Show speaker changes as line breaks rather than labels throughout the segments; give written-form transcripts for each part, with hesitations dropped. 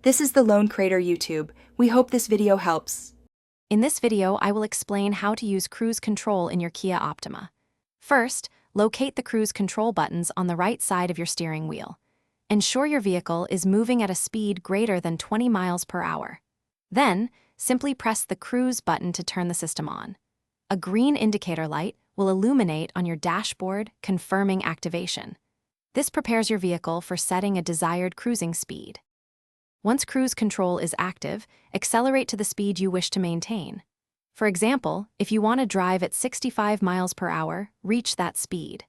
This is the Lone Crater YouTube. We hope this video helps.
In this video, I will explain how to use cruise control in your Kia Optima. First, locate the cruise control buttons on the right side of your steering wheel. Ensure your vehicle is moving at a speed greater than 20 miles per hour. Then, simply press the cruise button to turn the system on. A green indicator light will illuminate on your dashboard, confirming activation. This prepares your vehicle for setting a desired cruising speed. Once cruise control is active, accelerate to the speed you wish to maintain. For example, if you want to drive at 65 miles per hour, reach that speed.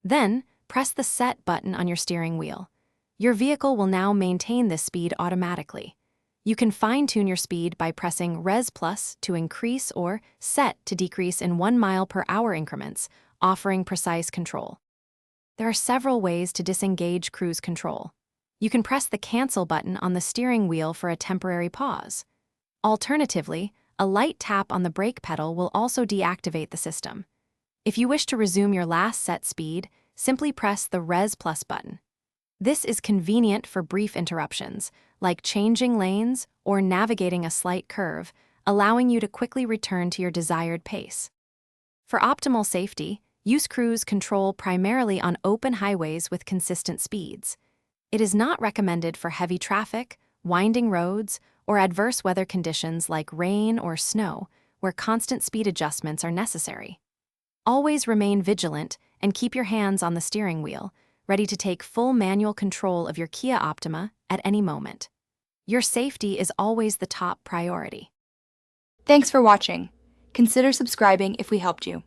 Then, press the Set button on your steering wheel. Your vehicle will now maintain this speed automatically. You can fine-tune your speed by pressing Res Plus to increase or Set to decrease in 1 mile per hour increments, offering precise control. There are several ways to disengage cruise control. You can press the Cancel button on the steering wheel for a temporary pause. Alternatively, a light tap on the brake pedal will also deactivate the system. If you wish to resume your last set speed, simply press the Res Plus button. This is convenient for brief interruptions, like changing lanes or navigating a slight curve, allowing you to quickly return to your desired pace. For optimal safety, use cruise control primarily on open highways with consistent speeds. It is not recommended for heavy traffic, winding roads, or adverse weather conditions like rain or snow, where constant speed adjustments are necessary. Always remain vigilant and keep your hands on the steering wheel, ready to take full manual control of your Kia Optima at any moment. Your safety is always the top priority.
Thanks for watching. Consider subscribing if we helped you.